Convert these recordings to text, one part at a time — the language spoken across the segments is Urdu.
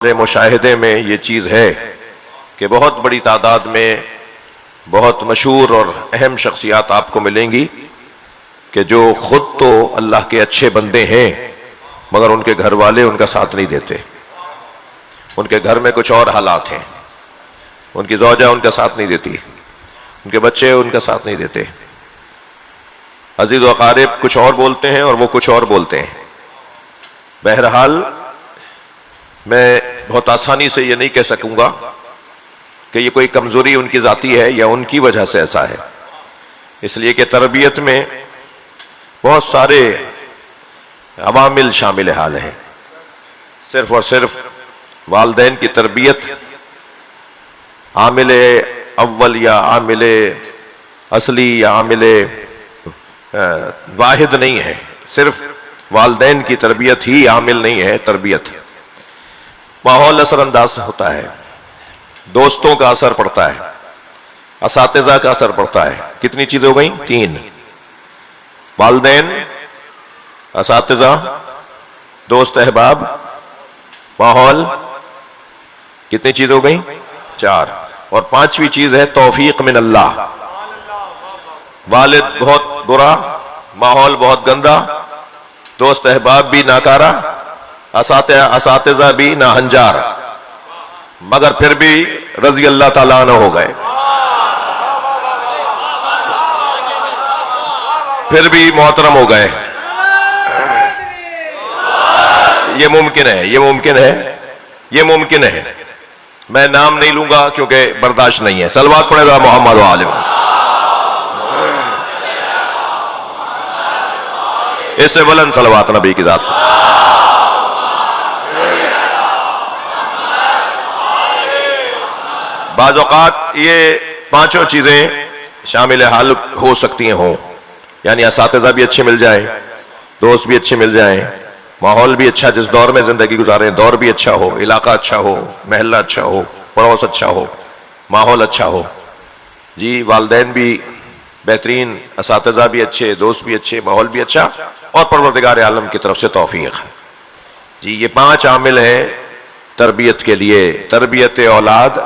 مشاہدے میں یہ چیز ہے کہ بہت بڑی تعداد میں بہت مشہور اور اہم شخصیات آپ کو ملیں گی کہ جو خود تو اللہ کے اچھے بندے ہیں مگر ان کے گھر والے ان کا ساتھ نہیں دیتے. ان کے گھر میں کچھ اور حالات ہیں. ان کی زوجہ ان کا ساتھ نہیں دیتی, ان کے بچے ان کا ساتھ نہیں دیتے, عزیز و اقارب کچھ اور بولتے ہیں اور وہ کچھ اور بولتے ہیں. بہرحال میں بہت آسانی سے یہ نہیں کہہ سکوں گا کہ یہ کوئی کمزوری ان کی ذاتی ہے یا ان کی وجہ سے ایسا ہے, اس لیے کہ تربیت میں بہت سارے عوامل شامل حال ہیں. صرف اور صرف والدین کی تربیت عامل اول یا عامل اصلی یا عامل واحد نہیں ہے. صرف والدین کی تربیت ہی عامل نہیں ہے. تربیت ماحول اثر انداز ہوتا ہے, دوستوں کا اثر پڑتا ہے, اساتذہ کا اثر پڑتا ہے. کتنی چیزیں ہو گئیں؟ 3. والدین, اساتذہ, دوست احباب, ماحول. کتنی چیزیں ہو گئیں؟ 4. اور 5ویں چیز ہے توفیق من اللہ. والد بہت برا, ماحول بہت گندا, دوست احباب بھی ناکارہ, اساتذہ بھی ناہنجار, مگر پھر بھی رضی اللہ تعالیٰ عنہ ہو گئے, پھر بھی محترم ہو گئے. یہ ممکن ہے, یہ ممکن ہے, یہ ممکن ہے. میں نام نہیں لوں گا کیونکہ برداشت نہیں ہے. صلوات پڑھے گا محمد و آل محمد. اس سے بلند صلوات نبی کی ذات. بعض اوقات یہ 5 چیزیں شامل حال ہو سکتی ہوں, یعنی اساتذہ بھی اچھے مل جائیں, دوست بھی اچھے مل جائیں, ماحول بھی اچھا, جس دور میں زندگی گزاریں دور بھی اچھا ہو, علاقہ اچھا ہو, محلہ اچھا ہو, پڑوس اچھا ہو, ماحول اچھا ہو. جی والدین بھی بہترین, اساتذہ بھی اچھے, دوست بھی اچھے, ماحول بھی اچھا, اور پروردگار عالم کی طرف سے توفیق. جی یہ 5 عامل ہیں تربیت کے لیے. تربیت اولاد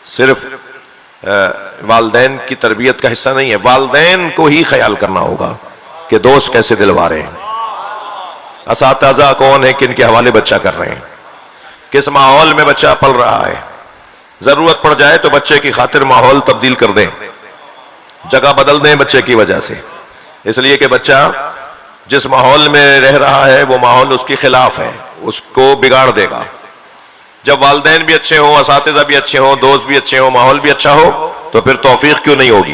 صرف والدین کی تربیت کا حصہ نہیں ہے. والدین کو ہی خیال کرنا ہوگا کہ دوست کیسے دلوا رہے ہیں, اساتذہ کون ہیں, کن کے حوالے بچہ کر رہے ہیں, کس ماحول میں بچہ پل رہا ہے. ضرورت پڑ جائے تو بچے کی خاطر ماحول تبدیل کر دیں, جگہ بدل دیں بچے کی وجہ سے, اس لیے کہ بچہ جس ماحول میں رہ رہا ہے وہ ماحول اس کے خلاف ہے, اس کو بگاڑ دے گا. جب والدین بھی اچھے ہوں, اساتذہ بھی اچھے ہوں, دوست بھی اچھے ہوں, ماحول بھی اچھا ہو, تو پھر توفیق کیوں نہیں ہوگی,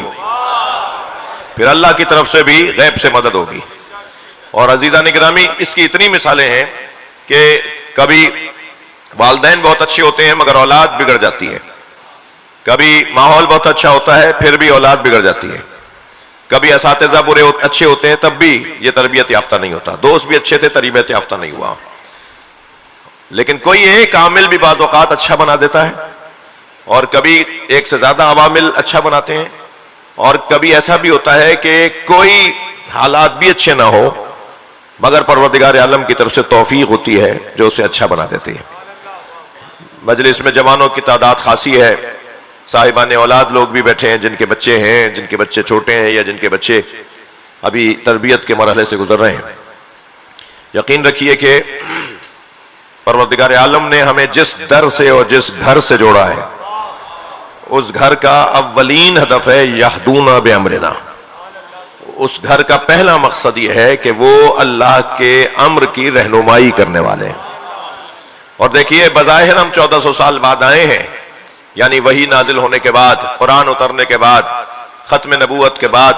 پھر اللہ کی طرف سے بھی غیب سے مدد ہوگی. اور عزیزان گرامی اس کی اتنی مثالیں ہیں کہ کبھی والدین بہت اچھے ہوتے ہیں مگر اولاد بگڑ جاتی ہے, کبھی ماحول بہت اچھا ہوتا ہے پھر بھی اولاد بگڑ جاتی ہے, کبھی اساتذہ اچھے ہوتے ہیں تب بھی یہ تربیت یافتہ نہیں ہوتا, دوست بھی اچھے تھے تربیت یافتہ نہیں ہوا. لیکن کوئی ایک عامل بھی بعض اوقات اچھا بنا دیتا ہے, اور کبھی ایک سے زیادہ عوامل اچھا بناتے ہیں, اور کبھی ایسا بھی ہوتا ہے کہ کوئی حالات بھی اچھے نہ ہو مگر پروردگار عالم کی طرف سے توفیق ہوتی ہے جو اسے اچھا بنا دیتی ہے. مجلس میں جوانوں کی تعداد خاصی ہے, صاحبان اولاد لوگ بھی بیٹھے ہیں, جن کے بچے ہیں, جن کے بچے چھوٹے ہیں, یا جن کے بچے ابھی تربیت کے مرحلے سے گزر رہے ہیں. یقین رکھیے کہ پروردگار عالم نے ہمیں جس در سے اور جس گھر سے جوڑا ہے اس گھر کا اولین ہدف ہے یہدون بامرنا. اس گھر کا پہلا مقصد یہ ہے کہ وہ اللہ کے امر کی رہنمائی کرنے والے ہیں. اور دیکھیے بظاہر ہم 1400 سال بعد آئے ہیں, یعنی وحی نازل ہونے کے بعد, قرآن اترنے کے بعد, ختم نبوت کے بعد,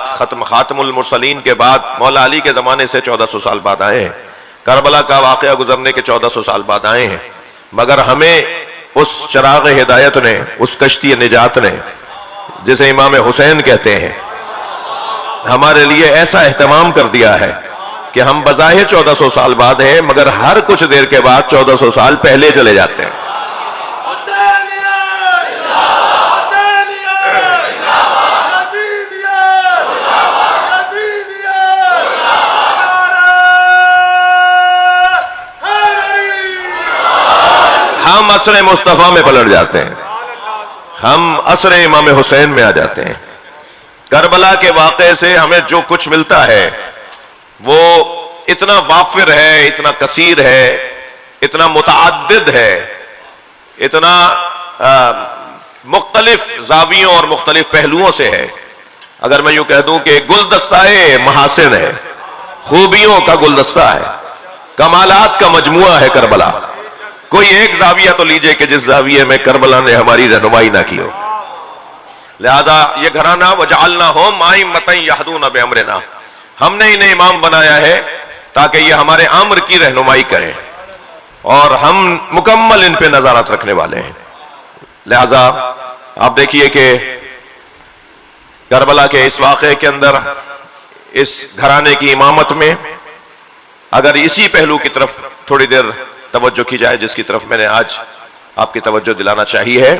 خاتم المرسلین کے بعد, مولا علی کے زمانے سے 1400 سال بعد آئے ہیں, کربلا کا واقعہ گزرنے کے 1400 سال بعد آئے ہیں, مگر ہمیں اس چراغ ہدایت نے, اس کشتی نجات نے, جسے امام حسین کہتے ہیں, ہمارے لیے ایسا اہتمام کر دیا ہے کہ ہم بظاہر 1400 سال بعد ہیں مگر ہر کچھ دیر کے بعد 1400 سال پہلے چلے جاتے ہیں. ہم ہم عصر مصطفیٰ میں پلٹ جاتے ہیں، ہم عصر امام حسین میں آ جاتے ہیں۔ کربلا کے واقعے سے ہمیں جو کچھ ملتا ہے وہ اتنا وافر ہے، اتنا کثیر ہے، اتنا متعدد ہے، اتنا مختلف زاویوں اور مختلف پہلوؤں سے ہے۔ اگر میں یوں کہہ دوں کہ گلدستہ محاسن ہے، خوبیوں کا گلدستہ ہے، کمالات کا مجموعہ ہے کربلا۔ کوئی ایک زاویہ تو لیجئے کہ جس زاویے میں کربلا نے ہماری رہنمائی نہ کی ہو۔ لہذا یہ گھرانہ وجعلناہم ائمۃ یہدون بامرنا، ہم نے انہیں امام بنایا ہے تاکہ یہ ہمارے امر کی رہنمائی کریں، اور ہم مکمل ان پہ نظارت رکھنے والے ہیں۔ لہذا آپ دیکھیے کہ کربلا کے اس واقعے کے اندر اس گھرانے کی امامت میں اگر اسی پہلو کی طرف تھوڑی دیر توجہ کی جائے، جس کی طرف میں نے آج آپ کی توجہ دلانا چاہیے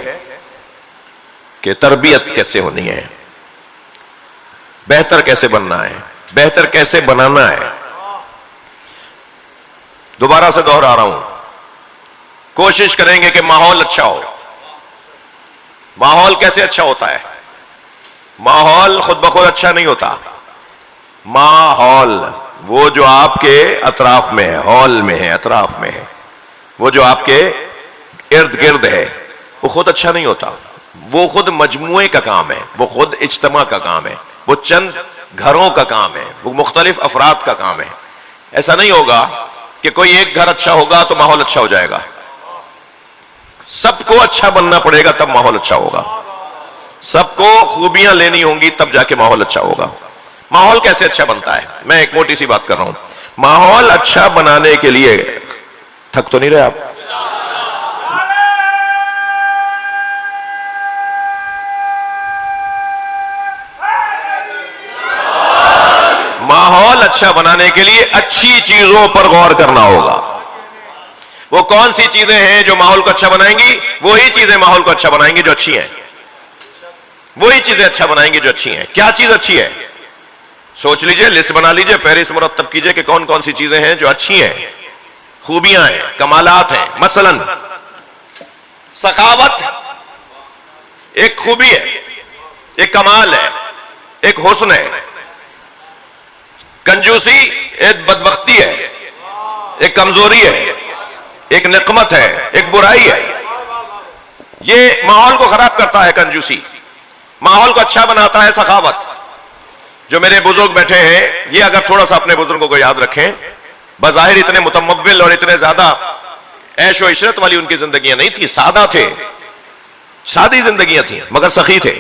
کہ تربیت کیسے ہونی ہے، بہتر کیسے بننا ہے، بہتر کیسے بنانا ہے۔ دوبارہ سے دوہرا رہا ہوں، کوشش کریں گے کہ ماحول اچھا ہو۔ ماحول کیسے اچھا ہوتا ہے؟ ماحول خود بخود اچھا نہیں ہوتا۔ ماحول وہ جو آپ کے اطراف میں ہے، ہال میں ہے، اطراف میں ہے، وہ جو آپ کے ارد گرد ہے، وہ خود اچھا نہیں ہوتا۔ وہ خود مجموعے کا کام ہے، وہ خود اجتماع کا کام ہے، وہ چند گھروں کا کام ہے، وہ مختلف افراد کا کام ہے۔ ایسا نہیں ہوگا کہ کوئی ایک گھر اچھا ہوگا تو ماحول اچھا ہو جائے گا۔ سب کو اچھا بننا پڑے گا تب ماحول اچھا ہوگا، سب کو خوبیاں لینی ہوں گی تب جا کے ماحول اچھا ہوگا۔ ماحول کیسے اچھا بنتا ہے؟ میں ایک موٹی سی بات کر رہا ہوں۔ ماحول اچھا بنانے کے لیے، تھک تو نہیں رہے آپ؟ ماحول اچھا بنانے کے لیے اچھی چیزوں پر غور کرنا ہوگا۔ وہ کون سی چیزیں ہیں جو ماحول کو اچھا بنائیں گی؟ وہی چیزیں ماحول کو اچھا بنائیں گی جو اچھی ہیں، وہی چیزیں اچھا بنائیں گی جو اچھی ہیں۔ کیا چیز اچھی ہے؟ سوچ لیجئے، لسٹ بنا لیجئے، فہرست مرتب کیجئے کہ کون کون سی چیزیں ہیں جو اچھی ہیں، خوبیاں ہیں، کمالات ہیں۔ مثلا سخاوت ایک خوبی ہے، ایک کمال ہے، ایک حسن ہے۔ کنجوسی ایک بدبختی ہے، ایک کمزوری ہے، ایک نقمت ہے، ایک برائی ہے۔ یہ ماحول کو خراب کرتا ہے کنجوسی، ماحول کو اچھا بناتا ہے سخاوت۔ جو میرے بزرگ بیٹھے ہیں، یہ اگر تھوڑا سا اپنے بزرگوں کو یاد رکھیں، بظاہر اتنے متمول اور اتنے زیادہ عیش و عشرت والی ان کی زندگیاں نہیں تھی، سادہ تھے، سادی زندگیاں تھیں، مگر سخی تھے۔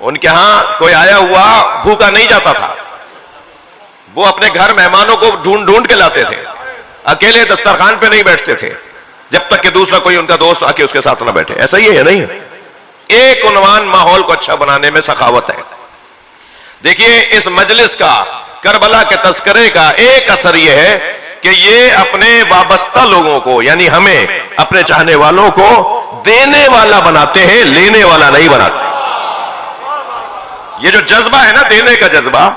ان کے ہاں کوئی آیا ہوا بھوکا نہیں جاتا تھا، وہ اپنے گھر مہمانوں کو ڈھونڈ ڈھونڈ کے لاتے تھے، اکیلے دسترخوان پہ نہیں بیٹھتے تھے جب تک کہ دوسرا کوئی ان کا دوست آ کے اس کے ساتھ نہ بیٹھے۔ ایسا ہی ہے نہیں؟ ایک عنوان ماحول کو اچھا بنانے میں سخاوت ہے۔ دیکھیے اس مجلس کا، کربلا کے تذکرے کا ایک اثر یہ ہے کہ یہ اپنے وابستہ لوگوں کو، یعنی ہمیں، اپنے چاہنے والوں کو دینے والا بناتے ہیں، لینے والا نہیں بناتے۔ یہ جو جذبہ ہے نا، دینے کا جذبہ،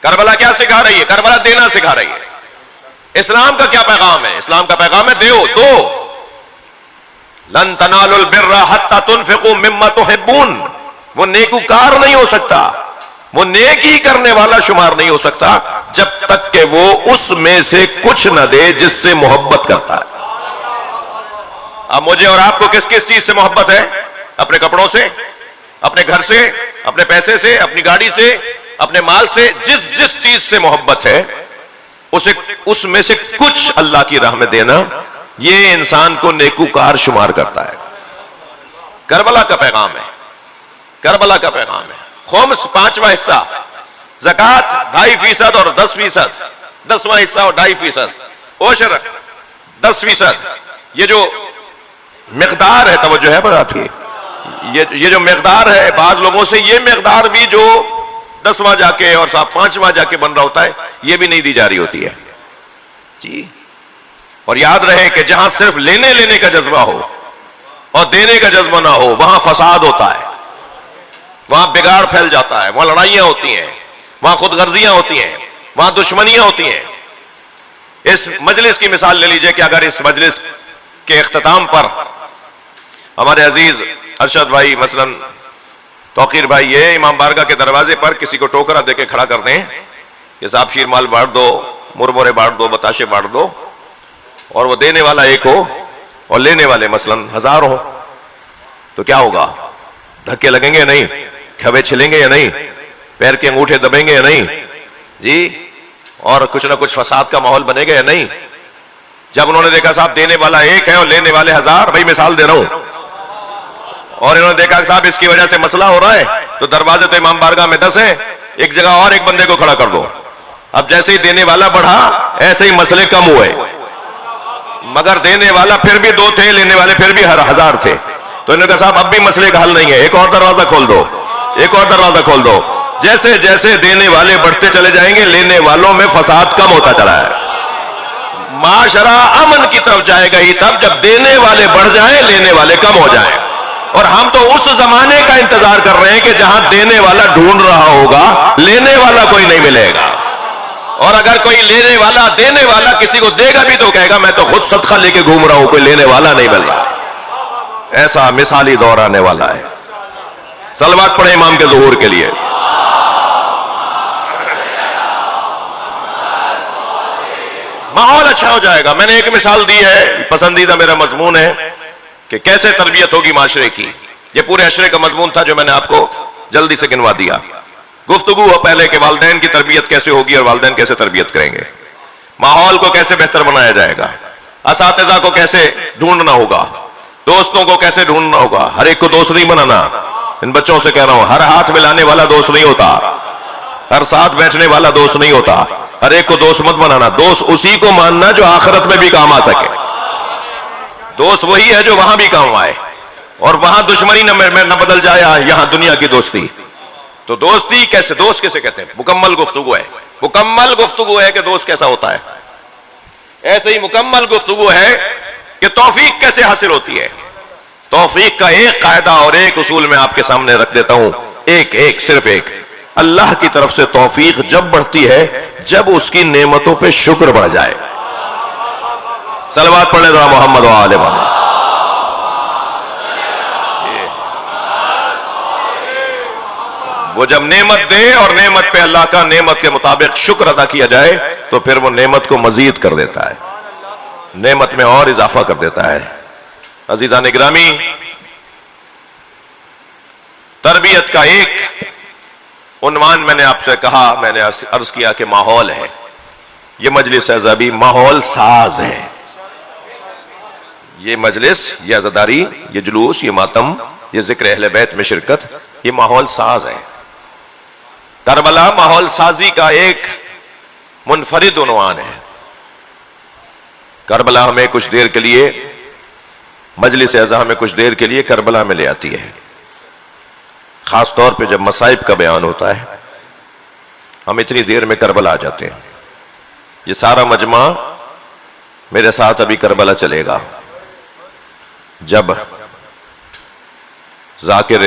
کربلا کیا سکھا رہی ہے؟ کربلا دینا سکھا رہی ہے۔ اسلام کا کیا پیغام ہے؟ اسلام کا پیغام ہے دیو، دو۔ لن تنالوا البر حتى تنفقوا مما تحبون۔ وہ نیکوکار نہیں ہو سکتا، وہ نیکی کرنے والا شمار نہیں ہو سکتا جب تک کہ وہ اس میں سے کچھ نہ دے جس سے محبت کرتا ہے۔ اب مجھے اور آپ کو کس کس چیز سے محبت ہے؟ اپنے کپڑوں سے، اپنے گھر سے، اپنے پیسے سے، اپنی گاڑی سے، اپنے مال سے، جس چیز سے محبت ہے اس میں سے کچھ اللہ کی راہ میں دینا، یہ انسان کو نیکوکار شمار کرتا ہے۔ کربلا کا پیغام ہے، کربلا کا پیغام ہے۔ خمس 5واں حصہ، زکوٰۃ 2.5% اور 10%، 10واں حصہ اور 2.5%، عشر 10%۔ یہ جو مقدار ہے، توجہ ہے بات کی، یہ جو مقدار ہے، بعض لوگوں سے یہ مقدار بھی جو 10واں جا کے اور 5واں جا کے بن رہا ہوتا ہے، یہ بھی نہیں دی جا رہی ہوتی ہے جی۔ اور یاد رہے کہ جہاں صرف لینے کا جذبہ ہو اور دینے کا جذبہ نہ ہو، وہاں فساد ہوتا ہے، وہاں بگاڑ پھیل جاتا ہے، وہاں لڑائیاں ہوتی ہیں، وہاں خود غرضیاں ہوتی ہیں، وہاں دشمنیاں ہوتی ہیں۔ اس مجلس کی مثال لے لیجئے کہ اگر اس مجلس کے اختتام پر ہمارے عزیز ارشد بھائی مثلاً توقیر بھائی یہ امام بارگاہ کے دروازے پر کسی کو ٹوکرا دے کے کھڑا کر دیں کہ صاحب شیر مال بانٹ دو، مرمرے بانٹ دو، بتاشے بانٹ دو، اور وہ دینے والا ایک ہو اور لینے والے مثلاً 1000 ہو، تو کیا ہوگا؟ دھکے لگیں گے یا نہیں؟ کھوے چھلیں گے یا نہیں؟ پیر کے انگوٹھے دبیں گے یا نہیں؟ جی، اور کچھ نہ کچھ فساد کا ماحول بنے گا یا نہیں؟ جب انہوں نے دیکھا صاحب دینے والا ایک ہے اور لینے والے 1000، بھائی مثال دے رہا ہوں، اور انہوں نے دیکھا کہ صاحب اس کی وجہ سے مسئلہ ہو رہا ہے، تو دروازے تو امام بارگاہ میں 10 ہیں، ایک جگہ اور ایک بندے کو کھڑا کر دو۔ اب جیسے ہی دینے والا بڑھا ایسے ہی مسئلے کم ہوئے، مگر دینے والا پھر بھی 2 تھے، لینے والے پھر بھی 1000 تھے، تو انہوں نے کہا صاحب اب بھی مسئلے کا حل نہیں ہے، ایک اور دروازہ کھول دو، ایک اور دروازہ کھول دو۔ جیسے جیسے دینے والے بڑھتے چلے جائیں گے لینے والوں میں فساد کم ہوتا چلا ہے، معاشرہ امن کی طرف جائے گا ہی تب جب دینے والے بڑھ جائیں لینے والے کم ہو جائیں۔ اور ہم تو اس زمانے کا انتظار کر رہے ہیں کہ جہاں دینے والا ڈھونڈ رہا ہوگا لینے والا کوئی نہیں ملے گا، اور اگر کوئی لینے والا دینے والا کسی کو دے گا بھی تو کہے گا میں تو خود صدقہ لے کے گھوم رہا ہوں، کوئی لینے والا نہیں مل رہا۔ ایسا مثالی دور آنے والا ہے۔ صلوات پڑھیں امام کے ظہور کے لیے۔ ماحول اچھا ہو جائے گا۔ میں نے ایک مثال دی ہے، پسندیدہ میرا مضمون ہے کہ کیسے تربیت ہوگی معاشرے کی، یہ پورے عشرے کا مضمون تھا جو میں نے آپ کو جلدی سے گنوا دیا۔ گفتگو ہو پہلے کہ والدین کی تربیت کیسے ہوگی اور والدین کیسے تربیت کریں گے، ماحول کو کیسے بہتر بنایا جائے گا، اساتذہ کو کیسے ڈھونڈنا ہوگا، دوستوں کو کیسے ڈھونڈنا ہوگا۔ ہر ایک کو دوست نہیں بنانا، ان بچوں سے کہہ رہا ہوں، ہر ہاتھ ملانے والا دوست نہیں ہوتا، ہر ساتھ بیٹھنے والا دوست نہیں ہوتا، ہر ایک کو دوست مت بنانا۔ دوست اسی کو ماننا جو آخرت میں بھی کام آ سکے، دوست وہی ہے جو وہاں بھی کام آئے، اور وہاں دشمنی نہ بدل جائے یہاں دنیا کی دوستی۔ تو دوستی کیسے، دوست کیسے کہتے ہیں؟ مکمل گفتگو ہے، مکمل گفتگو ہے کہ دوست کیسا ہوتا ہے۔ ایسے ہی مکمل گفتگو ہے کہ توفیق کیسے حاصل ہوتی ہے۔ توفیق کا ایک قاعدہ اور ایک اصول میں آپ کے سامنے رکھ دیتا ہوں، ایک صرف ایک۔ اللہ کی طرف سے توفیق جب بڑھتی ہے جب اس کی نعمتوں پہ شکر بڑھ جائے۔ صلوات پڑھیں ذرا محمد و آل محمد۔ وہ جب نعمت دے اور نعمت پہ اللہ کا نعمت کے مطابق شکر ادا کیا جائے تو پھر وہ نعمت کو مزید کر دیتا ہے، نعمت میں اور اضافہ کر دیتا ہے۔ عزیزان گرامی، تربیت کا ایک عنوان میں نے آپ سے کہا، میں نے عرض کیا کہ ماحول ہے۔ یہ مجلس اعزابی ماحول ساز ہے۔ یہ مجلس، یہ عزاداری، یہ جلوس، یہ ماتم، یہ ذکر اہل بیت میں شرکت، یہ ماحول ساز ہے۔ کربلا ماحول سازی کا ایک منفرد عنوان ہے۔ کربلا ہمیں کچھ دیر کے لیے، مجلس اعزا ہمیں کچھ دیر کے لیے کربلا میں لے آتی ہے، خاص طور پہ جب مصائب کا بیان ہوتا ہے ہم اتنی دیر میں کربلا آ جاتے ہیں۔ یہ سارا مجمع میرے ساتھ ابھی کربلا چلے گا۔ جب ذاکر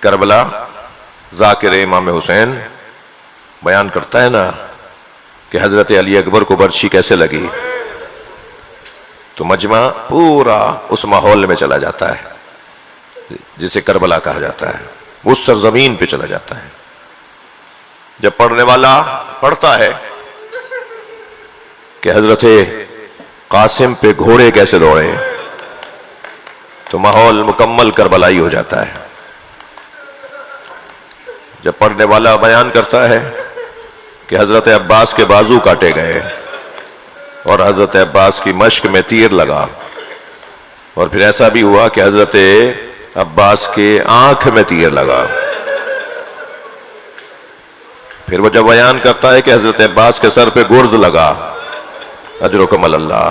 کربلا، ذاکر امام حسین بیان کرتا ہے نا کہ حضرت علی اکبر کو برچھی کیسے لگی، تو مجمع پورا اس ماحول میں چلا جاتا ہے جسے کربلا کہا جاتا ہے، اس سرزمین پہ چلا جاتا ہے۔ جب پڑھنے والا پڑھتا ہے کہ حضرت قاسم پہ گھوڑے کیسے دوڑے، تو ماحول مکمل کربلائی ہو جاتا ہے۔ جب پڑھنے والا بیان کرتا ہے کہ حضرت عباس کے بازو کاٹے گئے اور حضرت عباس کی مشق میں تیر لگا، اور پھر ایسا بھی ہوا کہ حضرت عباس کے آنکھ میں تیر لگا، پھر وہ جب بیان کرتا ہے کہ حضرت عباس کے سر پہ گرز لگا، اجرکم اللہ،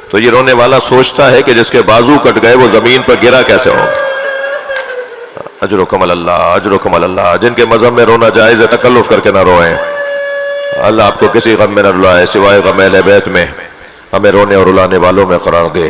تو یہ رونے والا سوچتا ہے کہ جس کے بازو کٹ گئے وہ زمین پر گرا کیسے ہو۔ اجرکم اللہ، اجرکم اللہ۔ جن کے مذہب میں رونا جائز ہے تکلف کر کے نہ روئیں، اللہ آپ کو کسی غم میں نہ رلائے سوائے غم اہل بیت میں، ہمیں رونے اور رلانے والوں میں قرار دے۔